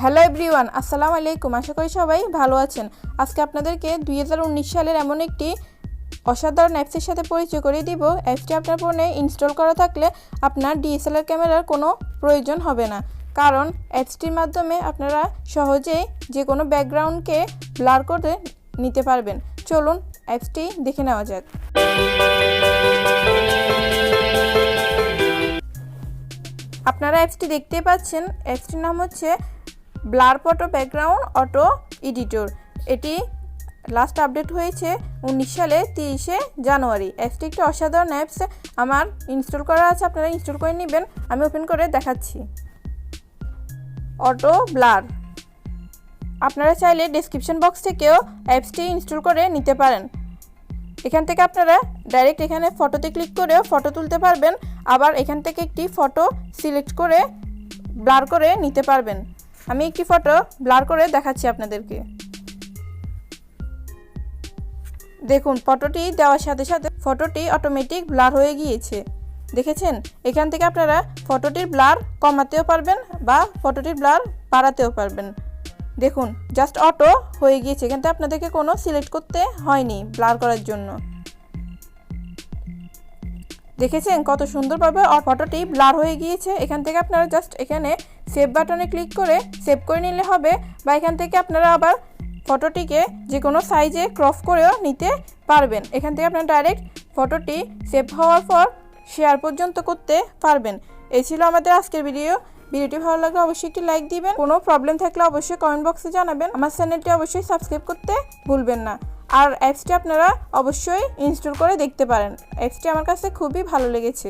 Hello everyone, আসসালামু আলাইকুম। আশা করি সবাই ভালো আছেন। আজকে আপনাদেরকে 2019 সালের এমন একটি অসাধারণ অ্যাপসের সাথে পরিচয় করিয়ে দিব। অ্যাপসটি আপনার ফোনে ইনস্টল করা থাকলে আপনার ডিএসএলআর ক্যামেরার কোনো প্রয়োজন হবে না, কারণ অ্যাপসটির মাধ্যমে আপনারা সহজেই যে কোনো ব্যাকগ্রাউন্ডকে ব্লার করে নিতে পারবেন। চলুন অ্যাপসটি দেখে নেওয়া যাক। আপনারা অ্যাপসটি দেখতেই পাচ্ছেন। অ্যাপসটির নাম হচ্ছে blur photo background auto editor. এটি লাস্ট আপডেট হয়েছে 19 সালে 30শে জানুয়ারি। অ্যাপসটি একটি অসাধারণ অ্যাপস, আমার ইনস্টল করা আছে, আপনারা ইনস্টল করে নেবেন। আমি ওপেন করে দেখাচ্ছি। অটো ব্লার, আপনারা চাইলে ডেসক্রিপশন বক্স থেকেও অ্যাপসটি ইনস্টল করে নিতে পারেন। এখান থেকে আপনারা ডাইরেক্ট এখানে ফটোতে ক্লিক করেও ফটো তুলতে পারবেন, আবার এখান থেকে একটি ফটো সিলেক্ট করে ব্লার করে নিতে পারবেন। আমি একটি ফটো ব্লার করে দেখাচ্ছি আপনাদেরকে। দেখুন, ফটোটি দেওয়ার সাথে সাথে ফটোটি অটোমেটিক ব্লার হয়ে গিয়েছে। দেখেছেন? এখান থেকে আপনারা ফটোটির ব্লার কমাতেও পারবেন বা ফটোটির ব্লার বাড়াতেও পারবেন। দেখুন, জাস্ট অটো হয়ে গিয়েছে। এখান থেকে আপনাদেরকে কোনো সিলেক্ট করতে হয়নি ব্লার করার জন্য। দেখেছেন কত সুন্দরভাবে ফটোটি ব্লার হয়ে গিয়েছে। এখান থেকে আপনারা জাস্ট এখানে সেভ বাটনে ক্লিক করে সেভ করে নিলে হবে, বা এখান থেকে আপনারা আবার ফটোটিকে যে কোনো সাইজে ক্রপ করেও নিতে পারবেন। এখান থেকে আপনারা ডাইরেক্ট ফটোটি সেভ হওয়ার পর শেয়ার পর্যন্ত করতে পারবেন। এই ছিল আমাদের আজকের ভিডিওটি ভালো লাগলে অবশ্যই একটি লাইক দিবেন। কোনো প্রবলেম থাকলে অবশ্যই কমেন্ট বক্সে জানাবেন। আমার চ্যানেলটি অবশ্যই সাবস্ক্রাইব করতে ভুলবেন না। আর অ্যাপসটি আপনারা অবশ্যই ইনস্টল করে দেখতে পারেন। অ্যাপসটি আমার কাছে খুবই ভালো লেগেছে।